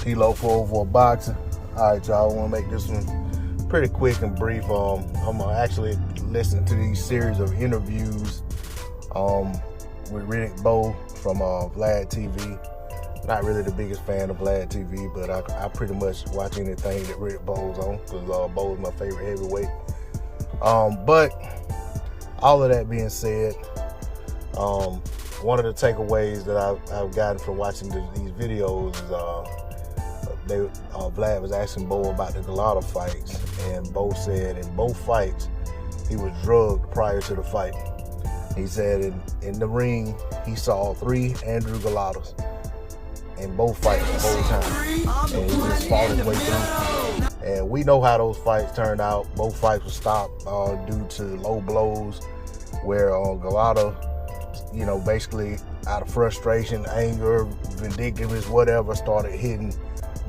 Kilo 404 Boxing. All right, y'all. I want to make this one pretty quick and brief. I'm actually listening to these series of interviews with Riddick Bowe from Vlad TV. Not really the biggest fan of Vlad TV, but I pretty much watch anything that Riddick Bowe's on because Bowe is my favorite heavyweight. But all of that being said, one of the takeaways that I've gotten from watching these videos is Vlad was asking Bowe about the Golota fights, and Bowe said in both fights he was drugged prior to the fight. He said in the ring he saw 3 Andrew Golotas in both fights the whole time, and he just fought his way through. And we know how those fights turned out. Both fights were stopped due to low blows, where Golota, basically out of frustration, anger, vindictiveness, whatever, started hitting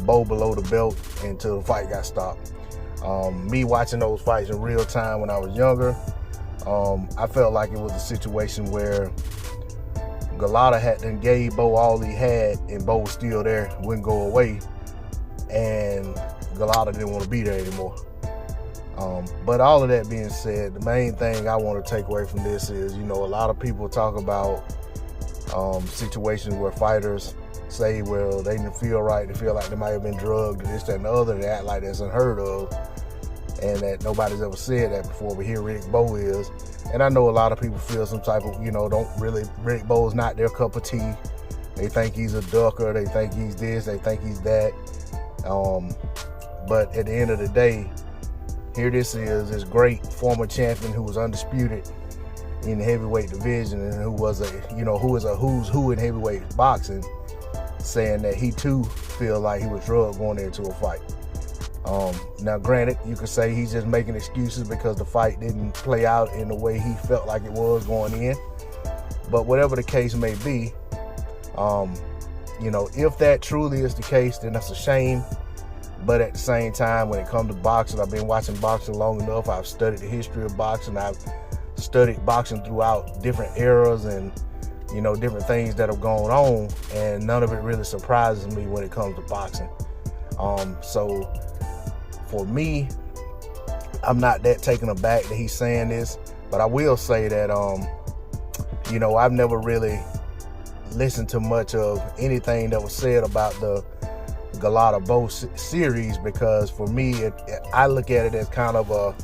Bowe below the belt until the fight got stopped. Me watching those fights in real time when I was younger, I felt like it was a situation where Golota had gave Bowe all he had, and Bowe was still there, wouldn't go away, and Golota didn't want to be there anymore. But all of that being said, the main thing I want to take away from this is, a lot of people talk about situations where fighters say, well, they didn't feel right, they feel like they might have been drugged, this, that, and the other, they act like that's unheard of, and that nobody's ever said that before, but here Riddick Bowe is. And I know a lot of people feel some type of, Riddick Bowe's not their cup of tea. They think he's a ducker, they think he's this, they think he's that. But at the end of the day, here this is this great former champion who was undisputed in the heavyweight division, and who was a who's who in heavyweight boxing, saying that he too feel like he was drugged going into a fight. Now granted, you could say he's just making excuses because the fight didn't play out in the way he felt like it was going in. But whatever the case may be, if that truly is the case, then that's a shame. But at the same time, when it comes to boxing, I've been watching boxing long enough. I've studied the history of boxing. I've studied boxing throughout different eras and different things that have gone on, and none of it really surprises me when it comes to boxing. So for me, I'm not that taken aback that he's saying this, but I will say that I've never really listened to much of anything that was said about the Golota Bowe series, because for me, I look at it as kind of a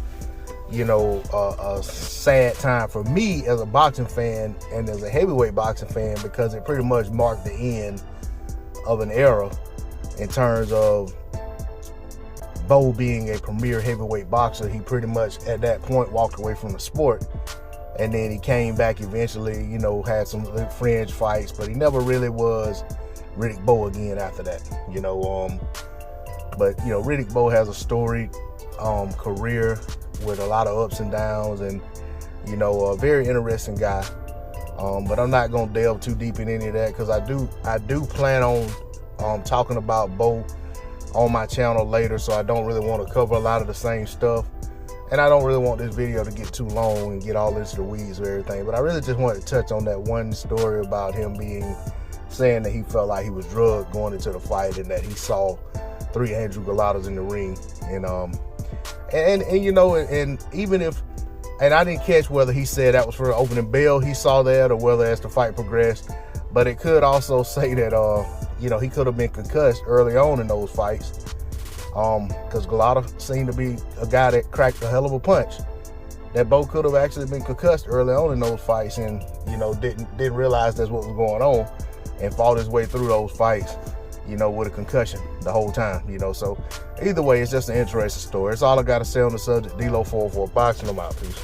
sad time for me as a boxing fan and as a heavyweight boxing fan, because it pretty much marked the end of an era in terms of Bowe being a premier heavyweight boxer. He pretty much at that point walked away from the sport, and then he came back eventually, had some fringe fights, but he never really was Riddick Bowe again after that, but Riddick Bowe has a storied career with a lot of ups and downs, and a very interesting guy. But I'm not gonna delve too deep in any of that, because I do plan on talking about Bowe on my channel later, so I don't really want to cover a lot of the same stuff, and I don't really want this video to get too long and get all into the weeds or everything. But I really just wanted to touch on that one story about him saying that he felt like he was drugged going into the fight, and that he saw 3 Andrew Golotas in the ring, and even if, and I didn't catch whether he said that was for the opening bell he saw that, or whether as the fight progressed, but it could also say that he could have been concussed early on in those fights, because Golota seemed to be a guy that cracked a hell of a punch, that Bowe could have actually been concussed early on in those fights, and didn't realize that's what was going on, and fought his way through those fights with a concussion the whole time, So either way, it's just an interesting story. That's all I got to say on the subject. Kilo 404 Boxing. I'm out. Peace.